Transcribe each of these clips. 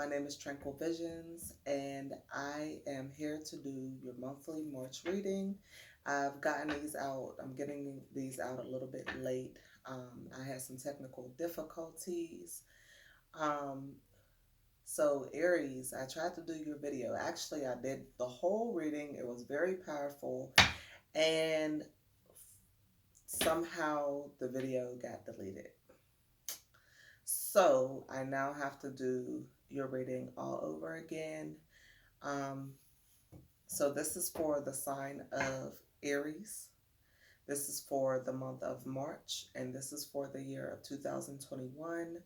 My name is Tranquil Visions, and I am here to do your monthly March reading. I've gotten these out, I'm getting these out a little bit late. I had some technical difficulties. Um, so, Aries, I tried to do your video. Actually, I did the whole reading, it was very powerful, and somehow the video got deleted. So I now have to do your reading all over again. Um, so this is for the sign of Aries. This is for the month of March, and this is for the year of 2021.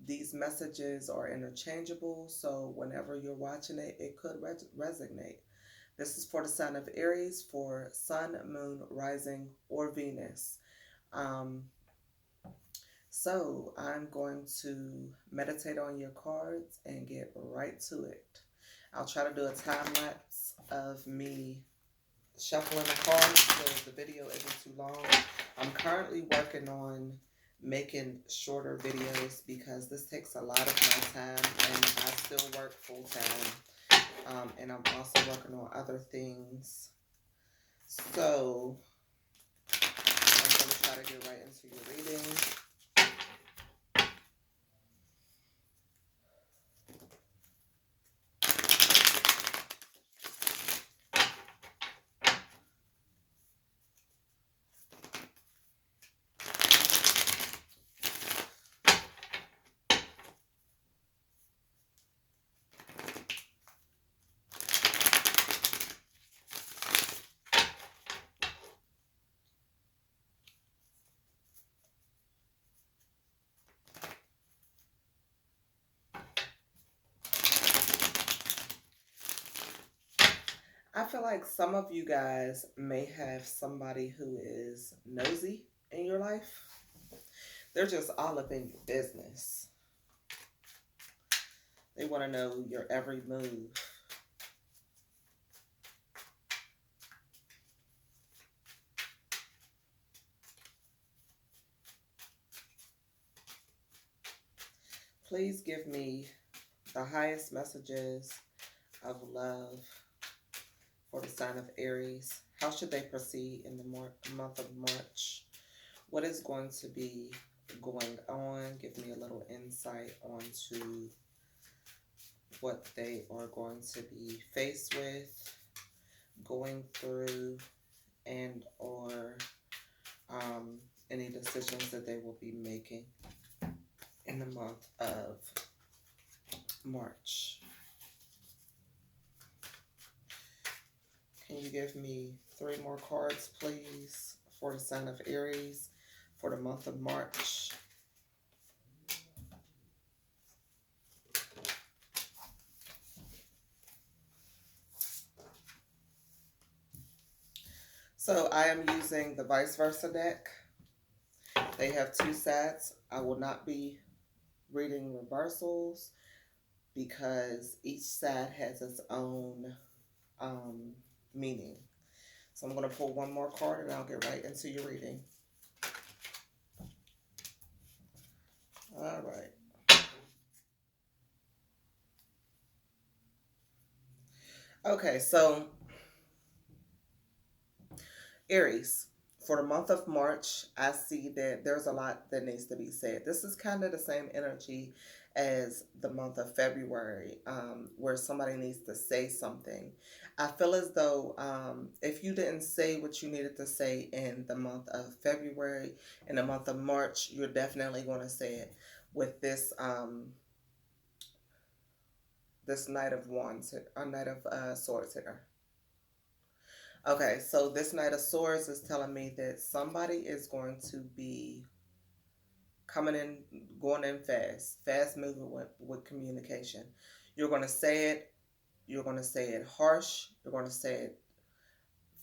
These messages are interchangeable, so whenever you're watching it, it could resonate. This is for the sign of Aries, for Sun, Moon, Rising, or Venus. Um, So I'm going to meditate on your cards and get right to it. I'll try to do a time lapse of me shuffling the cards so the video isn't too long. I'm currently working on making shorter videos because this takes a lot of my time and I still work full time. And I'm also working on other things. So I'm going to try to get right into your reading. I feel like some of you guys may have somebody who is nosy in your life. They're just all up in your business. They want to know your every move. Please give me the highest messages of love for the sign of Aries. How should they proceed in the month of March? What is going to be going on? Give me a little insight onto what they are going to be faced with, going through, and or any decisions that they will be making in the month of March. Can you give me 3 more cards, please, for the sign of Aries for the month of March? So I am using the vice versa deck. They have 2 sets. I will not be reading reversals because each set has its own meaning. So I'm going to pull 1 more card and I'll get right into your reading. All right. Okay, so Aries, for the month of March, I see that there's a lot that needs to be said. This is kind of the same energy as the month of February, where somebody needs to say something. I feel as though if you didn't say what you needed to say in the month of February, in the month of March, you're definitely going to say it with this this Knight of Wands, a Knight of Swords here. Okay, so this Knight of Swords is telling me that somebody is going to be coming in, going in fast moving with communication. You're going to say it, you're going to say it harsh, you're going to say it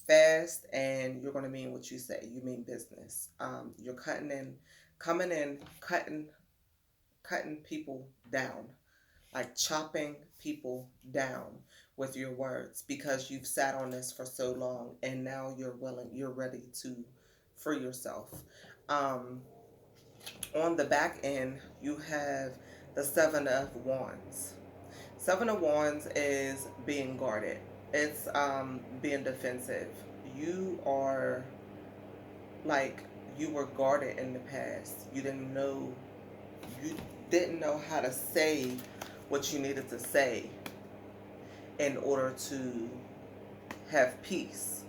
fast, and you're going to mean what you say. You mean business. You're coming in, cutting people down, like chopping people down with your words because you've sat on this for so long and now you're ready to free yourself. On the back end, you have the Seven of Wands. Seven of Wands is being guarded. It's being defensive. You are like, you were guarded in the past. You didn't know how to say what you needed to say in order to have peace.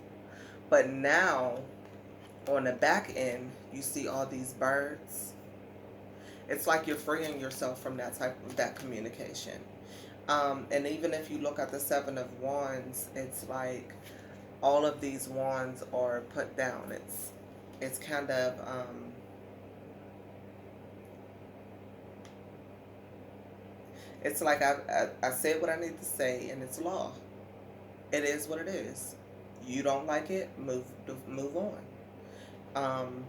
But now on the back end, you see all these birds. It's like you're freeing yourself from that communication. And even if you look at the Seven of Wands, it's like all of these wands are put down. It's kind of it's like I said what I need to say, and it's law. It is what it is. You don't like it, move on. Um,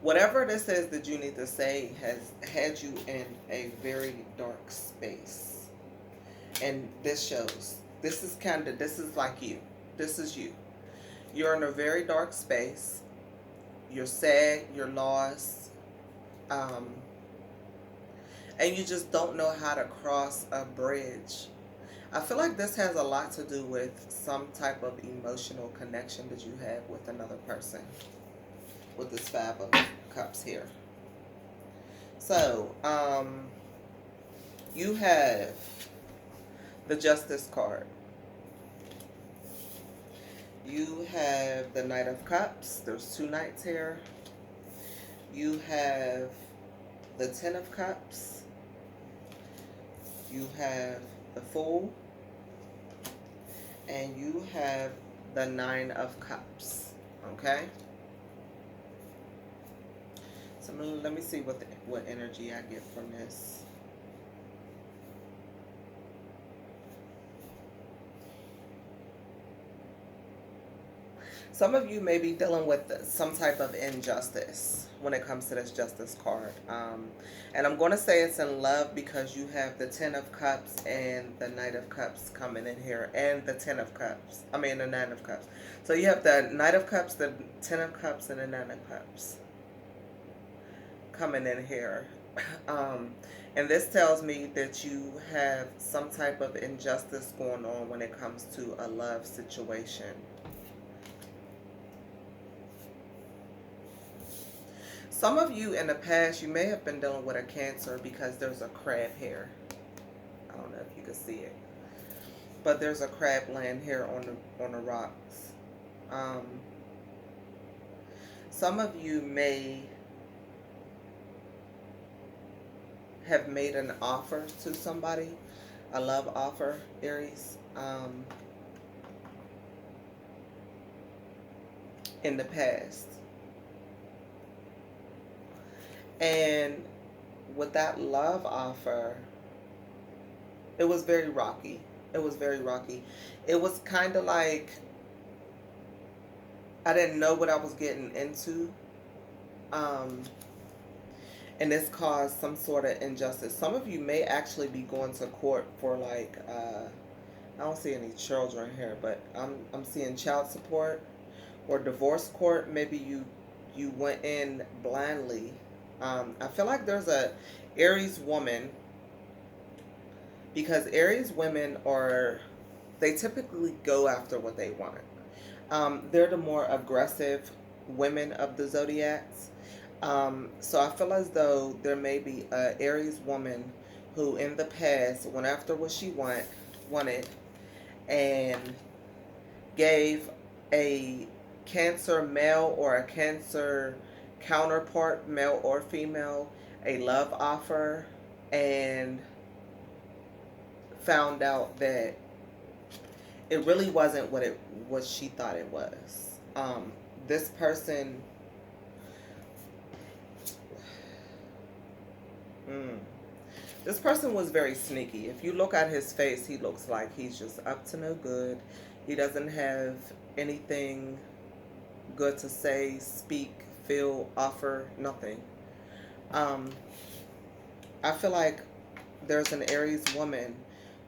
Whatever this is that you need to say has had you in a very dark space. And this shows. This is like you. This is you. You're in a very dark space. You're sad, you're lost. Um, and you just don't know how to cross a bridge. I feel like this has a lot to do with some type of emotional connection that you have with another person. With this Five of Cups here. So, you have the Justice card. You have the Knight of Cups. There's two knights here. You have the Ten of Cups. You have the Fool. And you have the Nine of Cups. Okay? So let me see what energy I get from this. Some of you may be dealing with some type of injustice when it comes to this Justice card. And I'm going to say it's in love because you have the Ten of Cups and the Knight of Cups coming in here. And the Ten of Cups. I mean the Nine of Cups. So you have the Knight of Cups, the Ten of Cups, and the Nine of Cups coming in here. And this tells me that you have some type of injustice going on when it comes to a love situation. Some of you in the past, you may have been dealing with a Cancer because there's a crab here. I don't know if you can see it, but there's a crab laying here on the rocks. Some of you may have made an offer to somebody, a love offer, Aries, in the past. And with that love offer, it was very rocky. It was very rocky. It was kind of like I didn't know what I was getting into. And this caused some sort of injustice. Some of you may actually be going to court for like, I don't see any children here, but I'm seeing child support or divorce court. Maybe you went in blindly. I feel like there's a Aries woman, because Aries women they typically go after what they want. They're the more aggressive women of the zodiacs. So I feel as though there may be an Aries woman who in the past went after what she wanted and gave a Cancer male or a Cancer counterpart, male or female, a love offer, and found out that it really wasn't what she thought it was. This person this person was very sneaky. If you look at his face, he looks like he's just up to no good. He doesn't have anything good to say, speak, feel, offer, nothing. I feel like there's an Aries woman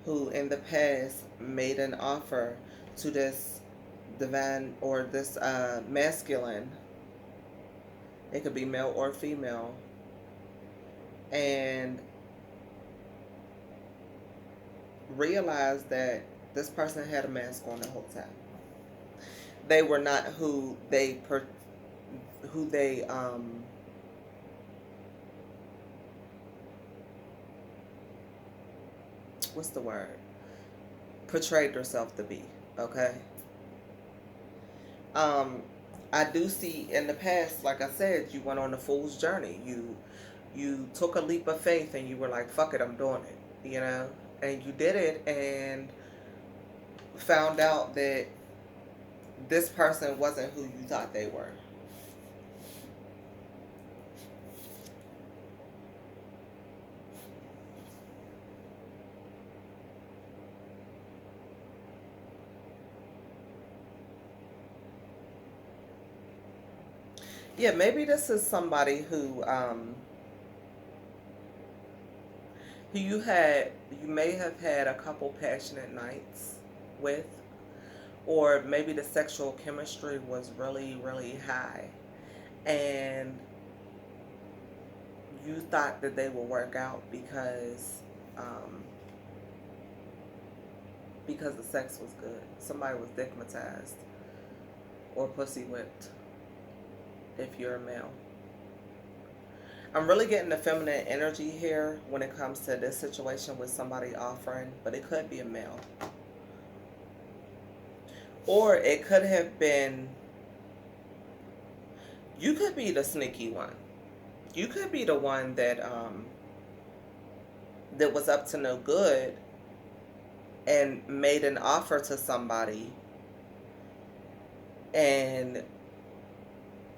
who in the past made an offer to this divine or this masculine, it could be male or female, and realize that this person had a mask on the whole time. They were not who they what's the word, portrayed themselves to be. Okay. um I do see in the past, like I said, you went on a fool's journey. You took a leap of faith and you were like, fuck it, I'm doing it, and you did it and found out that this person wasn't who you thought they were. Yeah, maybe this is somebody who you may have had a couple passionate nights with, or maybe the sexual chemistry was really, really high, and you thought that they would work out because the sex was good. Somebody was dickmatized or pussy whipped if you're a male. I'm really getting the feminine energy here when it comes to this situation with somebody offering, but it could be a male. Or it could have been, you could be the sneaky one. You could be the one that was up to no good and made an offer to somebody, and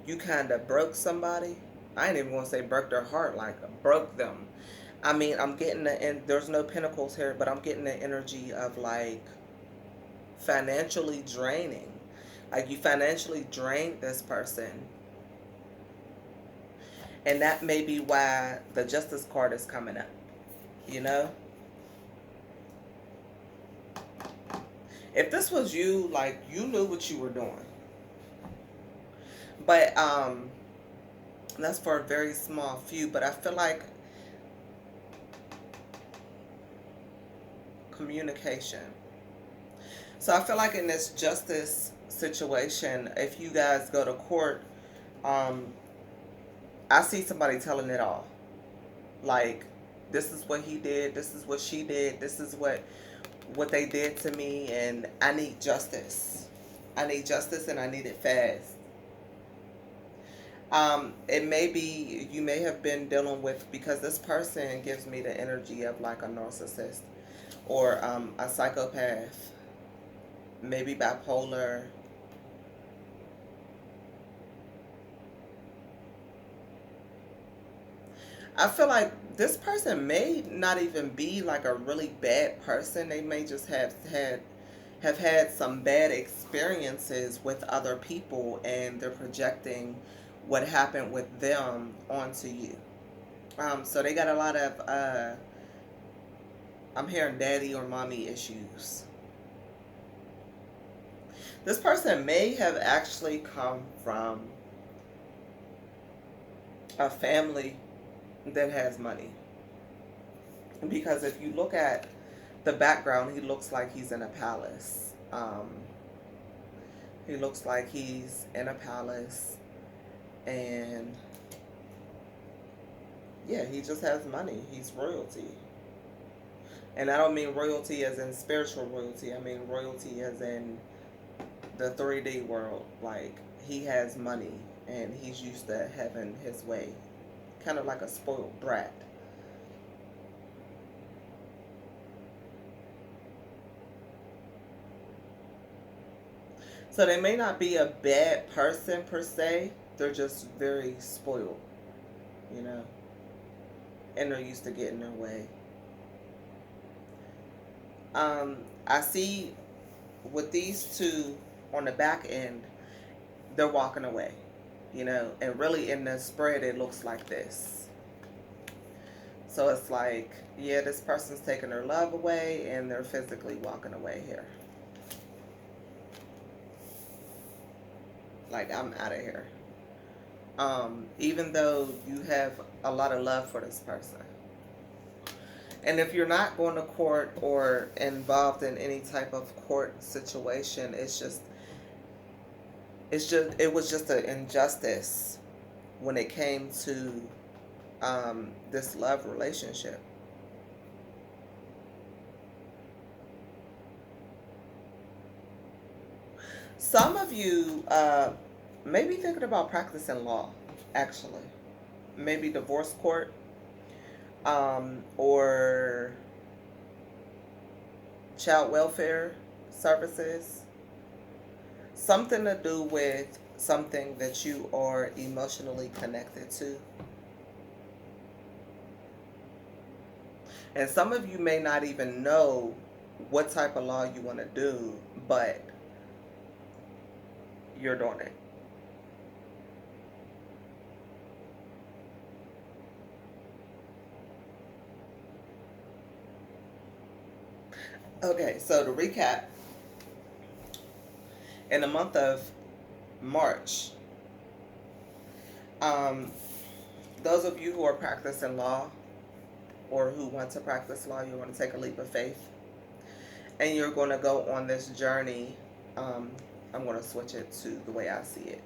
you kind of broke somebody. I ain't even gonna say broke their heart, like broke them. I mean, I'm getting and there's no pinnacles here, but I'm getting the energy of like financially draining. Like you financially drained this person. And that may be why the Justice card is coming up. You know? If this was you, like you knew what you were doing. But that's for a very small few, but I feel like communication. So I feel like in this justice situation, if you guys go to court, I see somebody telling it all. Like, this is what he did, this is what she did, this is what they did to me, and I need justice. I need justice and I need it fast. It may be, you may have been dealing with, because this person gives me the energy of like a narcissist or a psychopath, maybe bipolar. I feel like this person may not even be like a really bad person. They may just have had some bad experiences with other people, and they're projecting what happened with them onto you. So they got a lot of I'm hearing daddy or mommy issues. This person may have actually come from a family that has money. Because if you look at the background, he looks like he's in a palace. He looks like he's in a palace, and yeah, he just has money. He's royalty. And I don't mean royalty as in spiritual royalty. I mean royalty as in the 3D world. Like, he has money and he's used to having his way. Kind of like a spoiled brat. So they may not be a bad person per se. They're just very spoiled, you know. And they're used to getting their way. I see with these two on the back end, they're walking away, you know. And really in the spread, it looks like this. So it's like, yeah, this person's taking their love away and they're physically walking away here. Like, I'm out of here. Even though you have a lot of love for this person. And if you're not going to court or involved in any type of court situation, it was just an injustice when it came to this love relationship. Some of you may be thinking about practicing law, actually. Maybe divorce court, or child welfare services. Something to do with something that you are emotionally connected to. And some of you may not even know what type of law you want to do, but you're doing it. Okay, so to recap, in the month of March, um, those of you who are practicing law or who want to practice law, you want to take a leap of faith, and you're going to go on this journey. I'm going to switch it to the way I see it.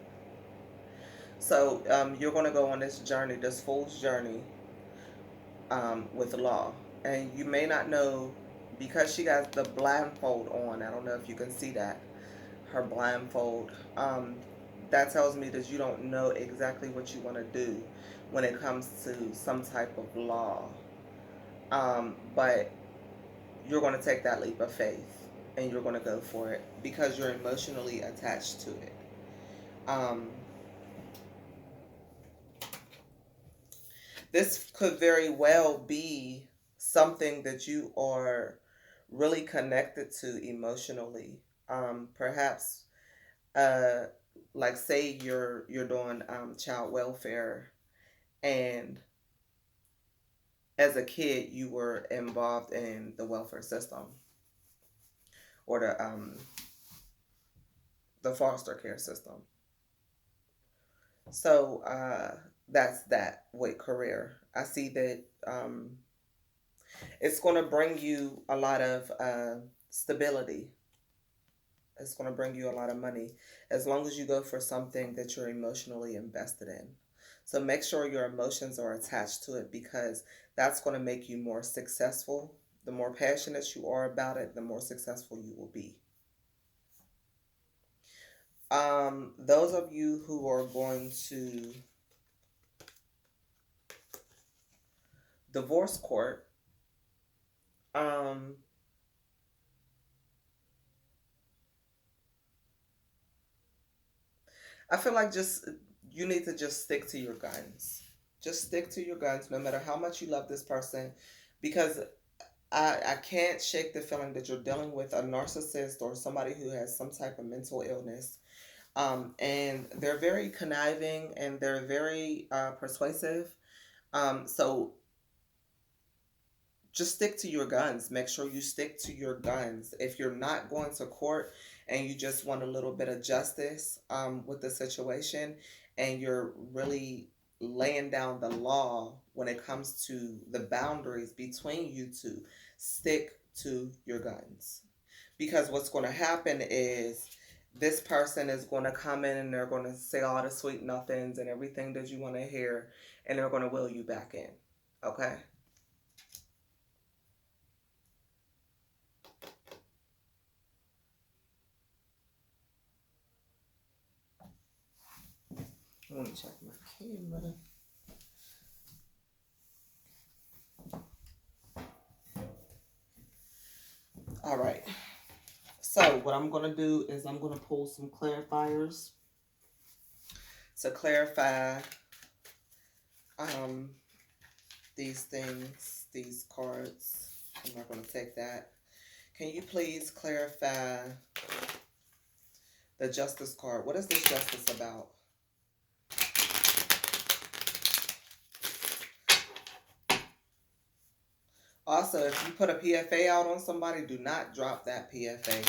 So you're going to go on this journey, this fool's journey, with law. And you may not know, because she got the blindfold on. I don't know if you can see that, her blindfold. That tells me that you don't know exactly what you want to do when it comes to some type of law. But you're going to take that leap of faith and you're going to go for it because you're emotionally attached to it. This could very well be something that you are really connected to emotionally. Perhaps, uh, like say you're doing child welfare, and as a kid you were involved in the welfare system or the foster care system. So that's that with career. I see that it's going to bring you a lot of stability. It's going to bring you a lot of money as long as you go for something that you're emotionally invested in. So make sure your emotions are attached to it because that's going to make you more successful. The more passionate you are about it, the more successful you will be. Those of you who are going to divorce court, um, I feel like just you need to just stick to your guns. Just stick to your guns, no matter how much you love this person, because I can't shake the feeling that you're dealing with a narcissist or somebody who has some type of mental illness. And they're very conniving and they're very persuasive. So just stick to your guns. Make sure you stick to your guns. If you're not going to court and you just want a little bit of justice with the situation, and you're really laying down the law when it comes to the boundaries between you two, stick to your guns. Because what's going to happen is this person is going to come in and they're going to say all the sweet nothings and everything that you want to hear, and they're going to will you back in. Okay? I want to check my camera. All right. So what I'm going to do is I'm going to pull some clarifiers to clarify um, these things, these cards. I'm not going to take that. Can you please clarify the justice card? What is this justice about? Also, if you put a PFA out on somebody, do not drop that PFA.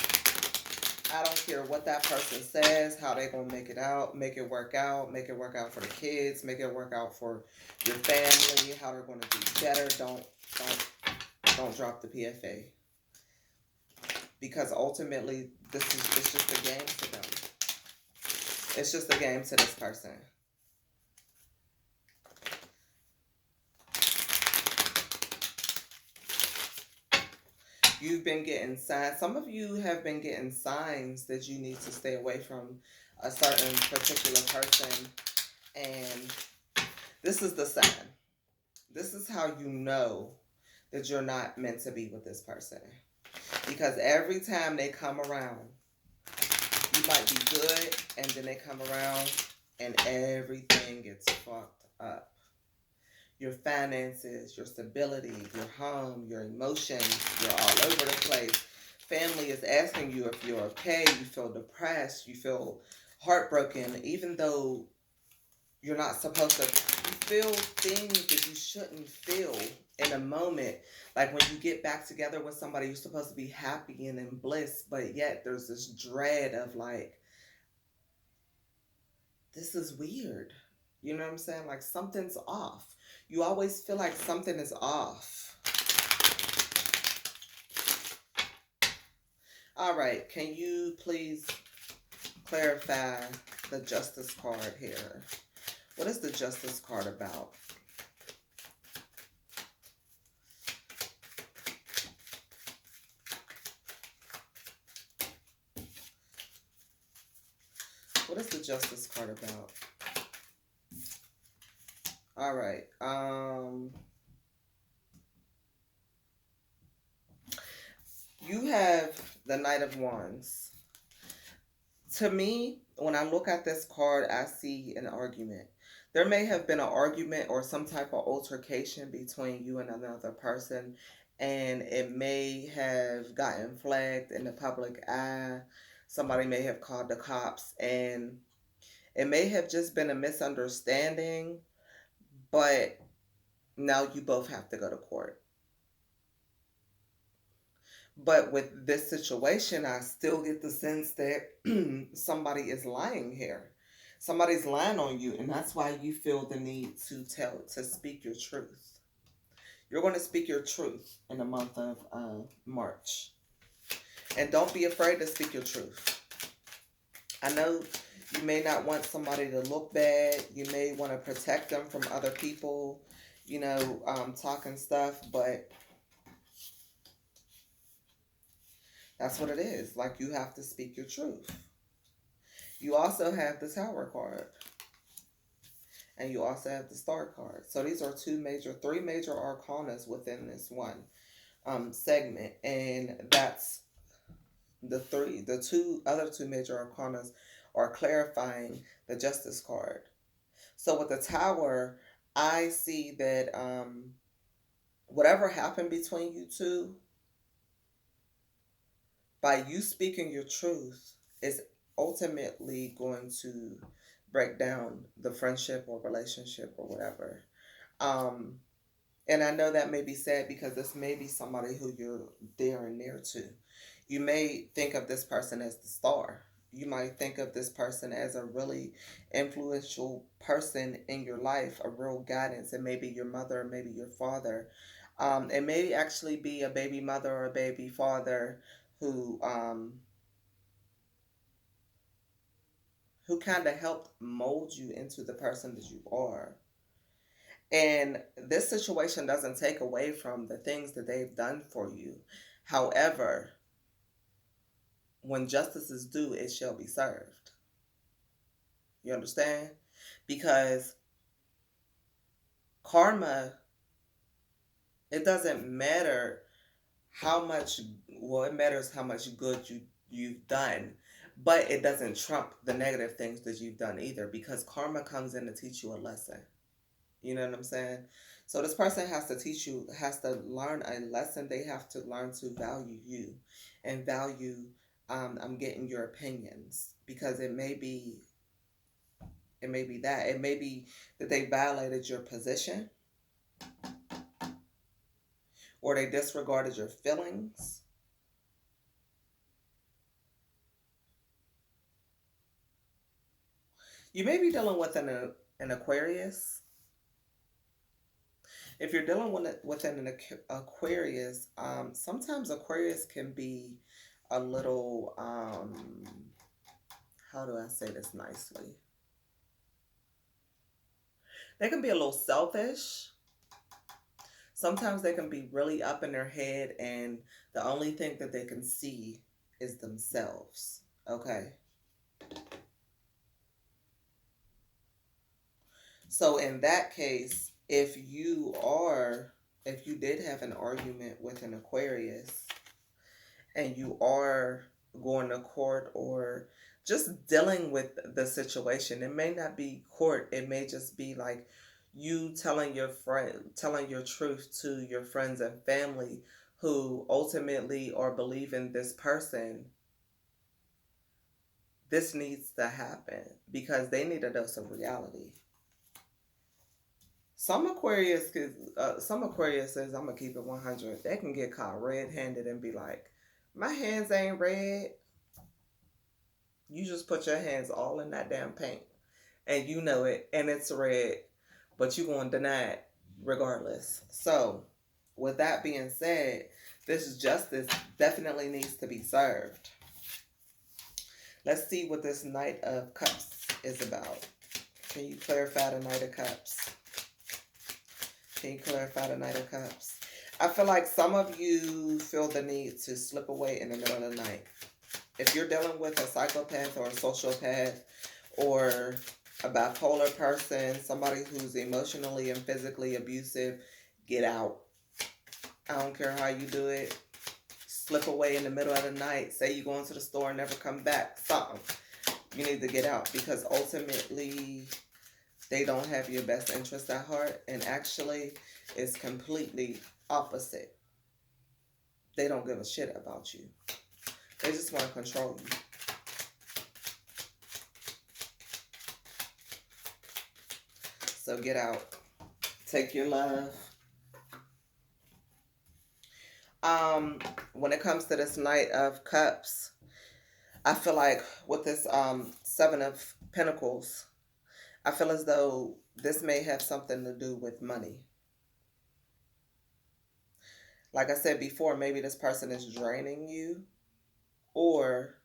I don't care what that person says, how they gonna make it out, make it work out, make it work out for the kids, make it work out for your family, how they're gonna do better. Don't drop the PFA. Because ultimately it's just a game to them. It's just a game to this person. You've been getting signs. Some of you have been getting signs that you need to stay away from a certain particular person. And this is the sign. This is how you know that you're not meant to be with this person. Because every time they come around, you might be good, and then they come around and everything gets fucked up. Your finances, your stability, your home, your emotions, you're all over the place. Family is asking you if you're okay. You feel depressed. You feel heartbroken, even though you're not supposed to. You feel things that you shouldn't feel in a moment. Like when you get back together with somebody, you're supposed to be happy and in bliss, but yet there's this dread of like, this is weird. You know what I'm saying? Like something's off. You always feel like something is off. All right, can you please clarify the Justice card here? What is the Justice card about? What is the Justice card about? All right. You have the Knight of Wands. To me, when I look at this card, I see an argument. There may have been an argument or some type of altercation between you and another person, and it may have gotten flagged in the public eye. Somebody may have called the cops, and it may have just been a misunderstanding, but now you both have to go to court. But with this situation, I still get the sense that somebody is lying here. Somebody's lying on you, and that's why you feel the need to speak your truth. You're going to speak your truth in the month of March. And don't be afraid to speak your truth. I know you may not want somebody to look bad. You may want to protect them from other people, talking stuff, but that's what it is. Like, you have to speak your truth. You also have the Tower card. And you also have the Star card. So these are three major arcanas within this one segment. And that's the two major arcanas are clarifying the Justice card. So with the Tower, I see that whatever happened between you two, by you speaking your truth, is ultimately going to break down the friendship or relationship or whatever. Um, and I know that may be sad because this may be somebody who you're dear and near to. You may think of this person as the star. You might think of this person as a really influential person in your life, a real guidance. It may be your mother, maybe your father. It may actually be a baby mother or a baby father who kind of helped mold you into the person that you are. And this situation doesn't take away from the things that they've done for you. However, when justice is due, it shall be served. You understand? Because karma, it doesn't matter how much, well, it matters how much good you've done, but it doesn't trump the negative things that you've done either, because karma comes in to teach you a lesson. You know what I'm saying? So this person has to learn a lesson. They have to learn to value you and value, I'm getting your opinions, because it may be that. It may be that they violated your position, or they disregarded your feelings, You may be dealing with an Aquarius. If you're dealing with an Aquarius, sometimes Aquarius can be a little, how do I say this nicely? They can be a little selfish. Sometimes they can be really up in their head, and the only thing that they can see is themselves. Okay. So in that case, if you did have an argument with an Aquarius and you are going to court or just dealing with the situation, it may not be court, it may just be like you telling your truth to your friends and family who ultimately are believing this person, this needs to happen because they need a dose of reality. Some Aquarius says, I'm gonna keep it 100. They can get caught red-handed and be like, my hands ain't red. You just put your hands all in that damn paint, and you know it, and it's red, but you gonna deny it regardless. So, with that being said, this justice definitely needs to be served. Let's see what this Knight of Cups is about. Can you clarify the Knight of Cups? Can you clarify the Knight of Cups? I feel like some of you feel the need to slip away in the middle of the night. If you're dealing with a psychopath or a sociopath or a bipolar person, somebody who's emotionally and physically abusive, get out. I don't care how you do it. Slip away in the middle of the night. Say you go into the store and never come back. Something. You need to get out because ultimately they don't have your best interest at heart, and actually it's completely opposite. They don't give a shit about you. They just want to control you. So get out. Take your love. When it comes to this Knight of Cups, I feel like with this Seven of Pentacles, I feel as though this may have something to do with money. Like I said before, maybe this person is draining you, or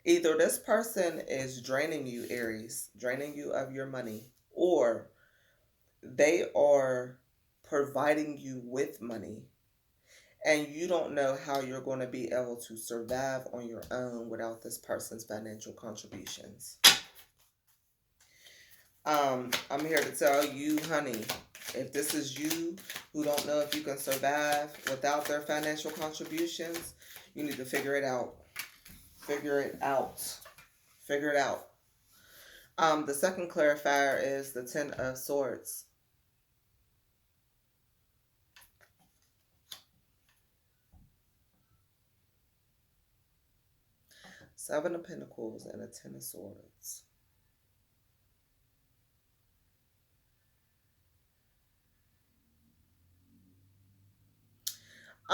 either this person is draining you, Aries, draining you of your money, or they are providing you with money and you don't know how you're going to be able to survive on your own without this person's financial contributions. I'm here to tell you, honey, if this is you who don't know if you can survive without their financial contributions, you need to figure it out. Figure it out. Figure it out. The second clarifier is the Ten of Swords. Seven of Pentacles and a Ten of Swords.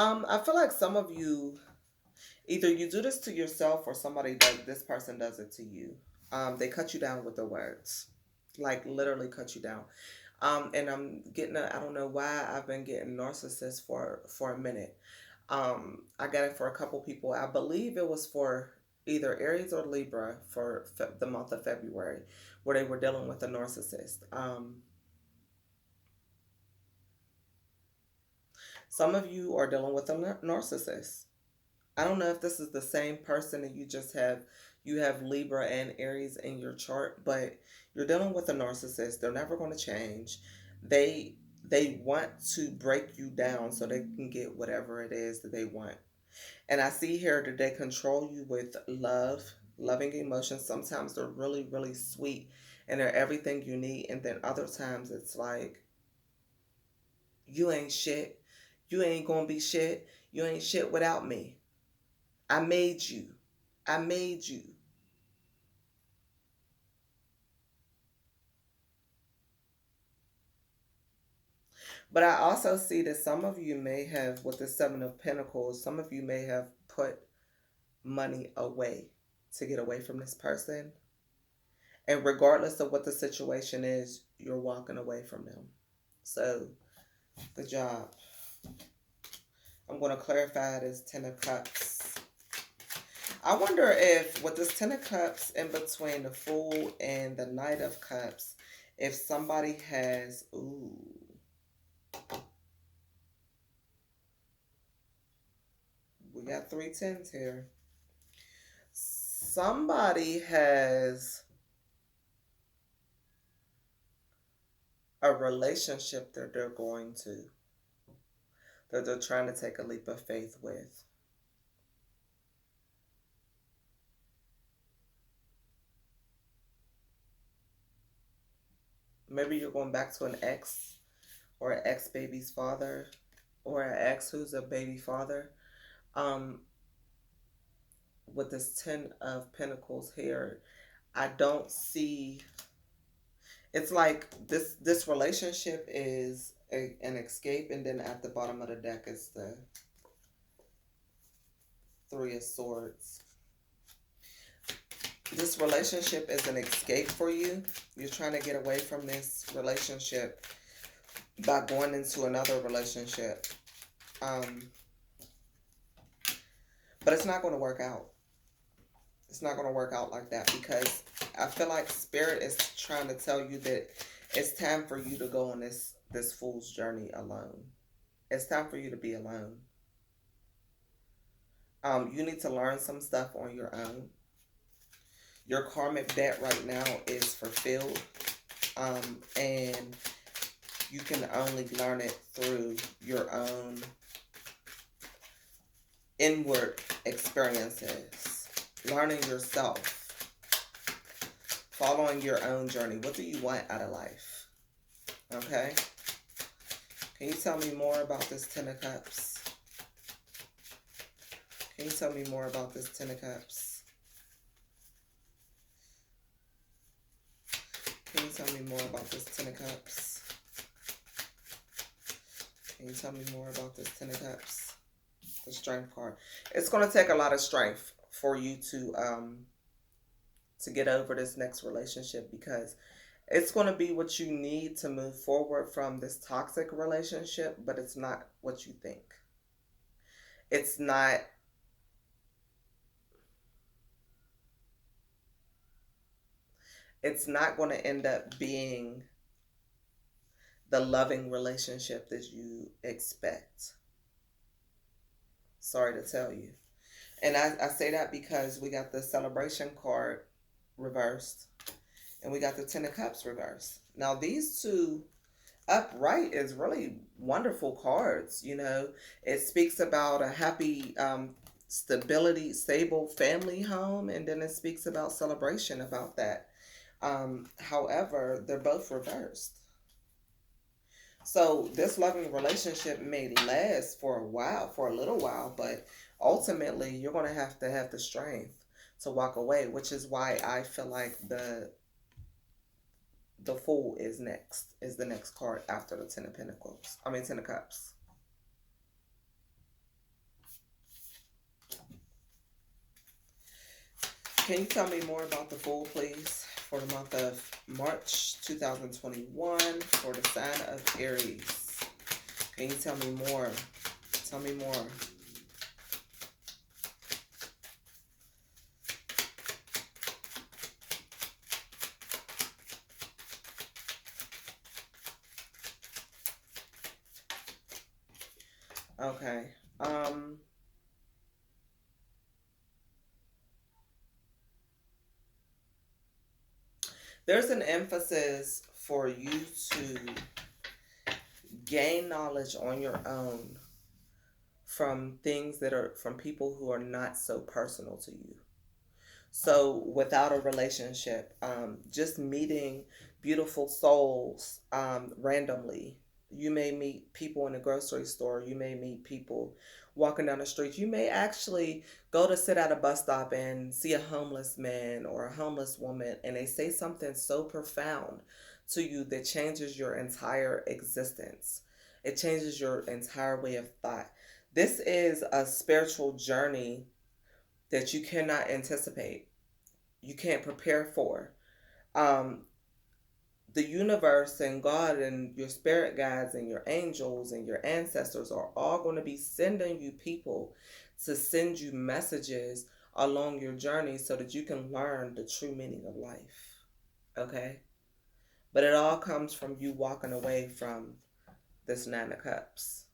I feel like some of you, either you do this to yourself or somebody does, this person does it to you. They cut you down with their words. Like literally cut you down. And I'm getting I don't know why I've been getting narcissists for a minute. I got it for a couple people. I believe it was for either Aries or Libra for the month of February, where they were dealing with a narcissist. Some of you are dealing with a narcissist. I don't know if this is the same person and you have Libra and Aries in your chart, but you're dealing with a narcissist. They're never going to change. They they want to break you down so they can get whatever it is that they want. And I see here that they control you with love, loving emotions. Sometimes they're really, really sweet and they're everything you need. And then other times it's like, you ain't shit. You ain't gonna be shit. You ain't shit without me. I made you. I made you. But I also see that some of you may have, with the Seven of Pentacles, some of you may have put money away to get away from this person. And regardless of what the situation is, you're walking away from them. So, the job. I'm going to clarify this Ten of Cups. I wonder if with this Ten of Cups in between the Fool and the Knight of Cups, if somebody has, ooh, we got 3 10s here. Somebody has a relationship that they're going to, that they're trying to take a leap of faith with. Maybe you're going back to an ex, or an ex baby's father, or an ex who's a baby father. Um, with this Ten of Pentacles here, I don't see. It's like this relationship is an escape, and then at the bottom of the deck is the Three of Swords. This relationship is an escape for you. You're trying to get away from this relationship by going into another relationship. But it's not going to work out. It's not going to work out like that, because I feel like Spirit is trying to tell you that it's time for you to go on this fool's journey alone. It's time for you to be alone. You need to learn some stuff on your own. Your karmic debt right now is fulfilled. And you can only learn it through your own inward experiences. Learning yourself. Following your own journey. What do you want out of life? Okay? Can you tell me more about this Ten of Cups? Can you tell me more about this Ten of Cups? Can you tell me more about this Ten of Cups? Can you tell me more about this Ten of Cups? The Strength card. It's going to take a lot of strength for you to get over this next relationship, because it's going to be what you need to move forward from this toxic relationship, but it's not what you think. It's not. It's not going to end up being the loving relationship that you expect. Sorry to tell you. And I say that because we got the Celebration card reversed, and we got the Ten of Cups reversed. Now, these two upright is really wonderful cards. You know, it speaks about a happy, stable family home, and then it speaks about celebration about that. However, they're both reversed. So this loving relationship may last for a while, for a little while, but ultimately you're going to have the strength to walk away, which is why I feel like the Fool is the next card after the Ten of Pentacles. I mean, Ten of Cups. Can you tell me more about the Fool, please, for the month of March 2021 for the sign of Aries? Can you tell me more? Tell me more. Okay. There's an emphasis for you to gain knowledge on your own from things that are from people who are not so personal to you. So without a relationship, just meeting beautiful souls randomly. You may meet people in a grocery store. You may meet people walking down the street. You may actually go to sit at a bus stop and see a homeless man or a homeless woman, and they say something so profound to you that changes your entire existence. It changes your entire way of thought. This is a spiritual journey that you cannot anticipate. You can't prepare for. Um, the universe and God and your spirit guides and your angels and your ancestors are all going to be sending you people to send you messages along your journey so that you can learn the true meaning of life. Okay? But it all comes from you walking away from this Nine of Cups.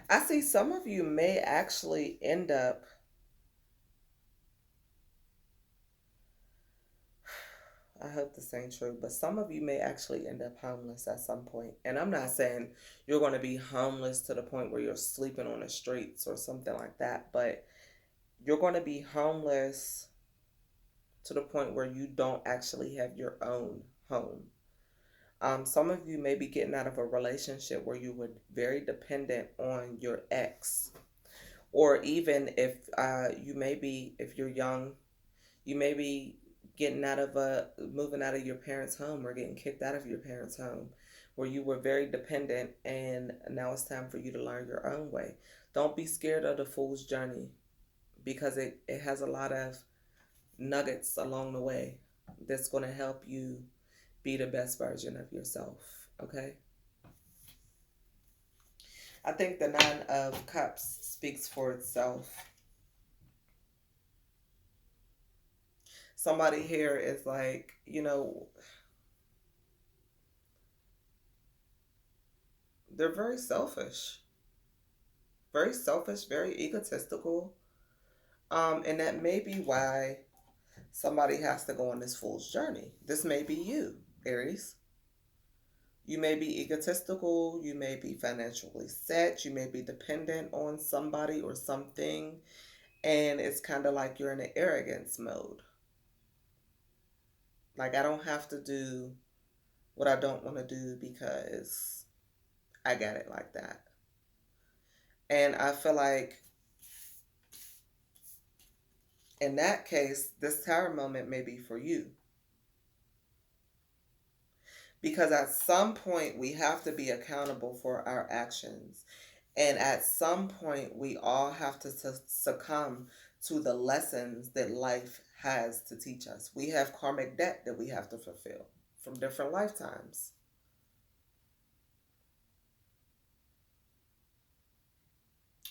I see some of you may actually end up, I hope this ain't true, but some of you may actually end up homeless at some point. And I'm not saying you're going to be homeless to the point where you're sleeping on the streets or something like that, but you're going to be homeless to the point where you don't actually have your own home. Some of you may be getting out of a relationship where you were very dependent on your ex, or even if you may be, if you're young, you may be getting out of moving out of your parents' home or getting kicked out of your parents' home where you were very dependent, and now it's time for you to learn your own way. Don't be scared of the fool's journey because it has a lot of nuggets along the way that's going to help you be the best version of yourself. Okay? I think the Nine of Cups speaks for itself. Somebody here is like, they're very selfish, very egotistical. And that may be why somebody has to go on this fool's journey. This may be you, Aries. You may be egotistical, you may be financially set, you may be dependent on somebody or something, and it's kind of like you're in an arrogance mode. Like, I don't have to do what I don't want to do because I got it like that. And I feel like in that case, this tower moment may be for you. Because at some point, we have to be accountable for our actions. And at some point, we all have to succumb to the lessons that life has to teach us. We have karmic debt that we have to fulfill from different lifetimes.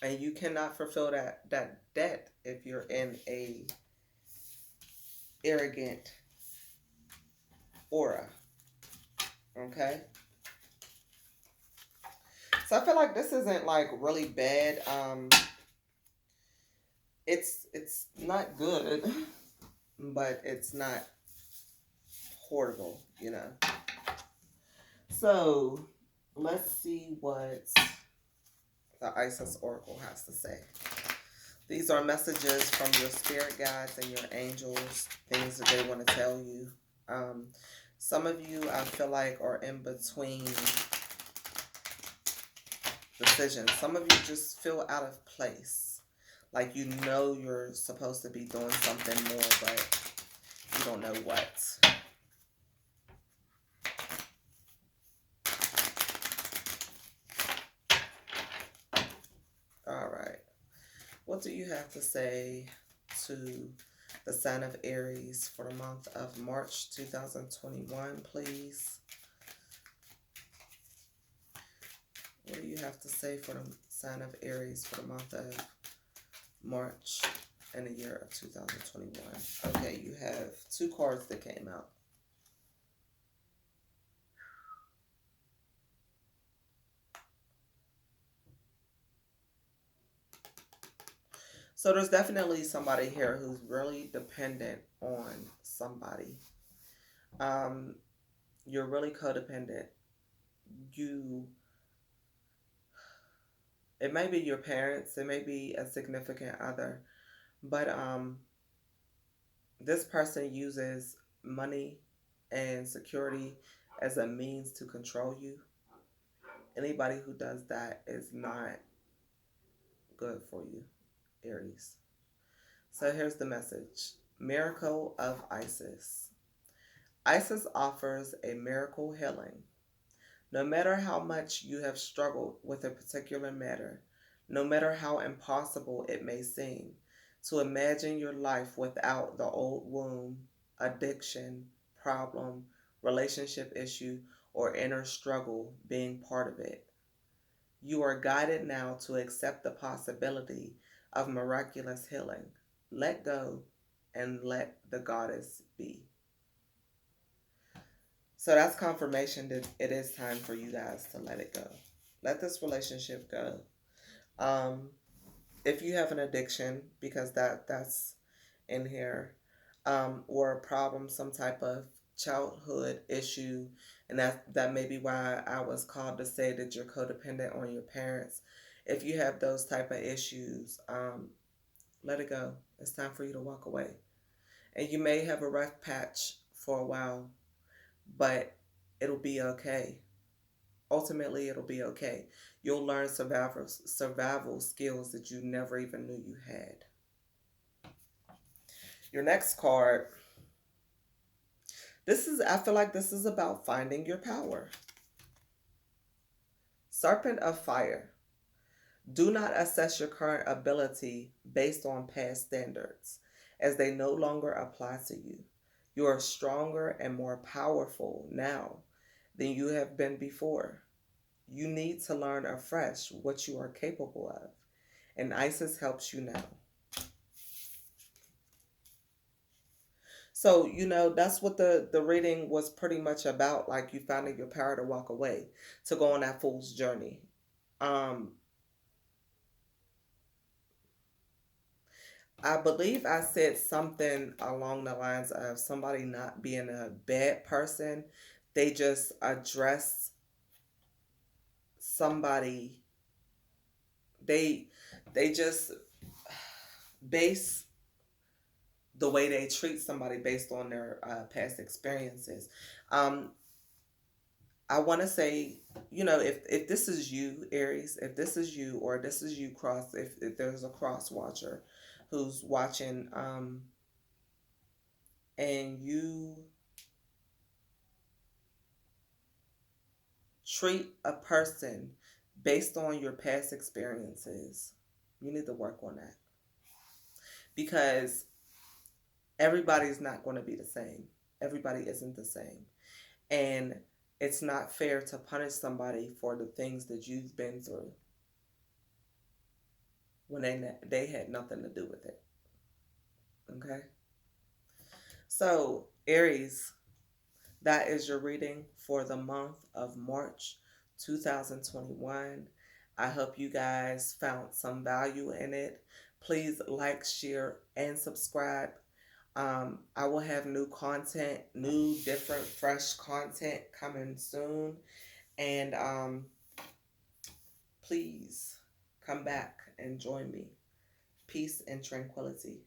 And you cannot fulfill that debt if you're in a arrogant aura. Okay? So I feel like this isn't like really bad. It's not good, but it's not horrible. So let's see what the Isis Oracle has to say. These are messages from your spirit guides and your angels, things that they want to tell you. Some of you, I feel like, are in between decisions. Some of you just feel out of place. Like you're supposed to be doing something more, but you don't know what. All right. What do you have to say to the sign of Aries for the month of March 2021, please? What do you have to say for the sign of Aries for the month of March in the year of 2021? Okay, you have two cards that came out. So there's definitely somebody here who's really dependent on somebody. You're really codependent. It may be your parents, it may be a significant other, but this person uses money and security as a means to control you. Anybody who does that is not good for you, Aries. So here's the message. Miracle of Isis. Isis offers a miracle healing. No matter how much you have struggled with a particular matter, no matter how impossible it may seem, to imagine your life without the old wound, addiction, problem, relationship issue, or inner struggle being part of it. You are guided now to accept the possibility of miraculous healing. Let go and let the goddess be. So that's confirmation that it is time for you guys to let it go. Let this relationship go. Um, if you have an addiction, because that's in here, or a problem, some type of childhood issue, and that may be why I was called to say that you're codependent on your parents. If you have those type of issues, let it go. It's time for you to walk away. And you may have a rough patch for a while, but it'll be okay. Ultimately, it'll be okay. You'll learn survival skills that you never even knew you had. Your next card. I feel like this is about finding your power. Serpent of Fire. Do not assess your current ability based on past standards, as they no longer apply to you. You are stronger and more powerful now than you have been before. You need to learn afresh what you are capable of, and Isis helps you now. So, that's what the reading was pretty much about, like you finding your power to walk away, to go on that fool's journey. Um, I believe I said something along the lines of somebody not being a bad person. They just address somebody. They they just base the way they treat somebody based on their past experiences. Um, I want to say, if this is you, Aries, if this is you, or this is you, cross, if there's a cross watcher who's watching, and you treat a person based on your past experiences, you need to work on that, because everybody's not going to be the same. Everybody isn't the same. And it's not fair to punish somebody for the things that you've been through when they had nothing to do with it. Okay? So, Aries, that is your reading for the month of March 2021. I hope you guys found some value in it. Please like, share, and subscribe. I will have new content, new, different, fresh content coming soon. And please come back and join me. Peace and tranquility.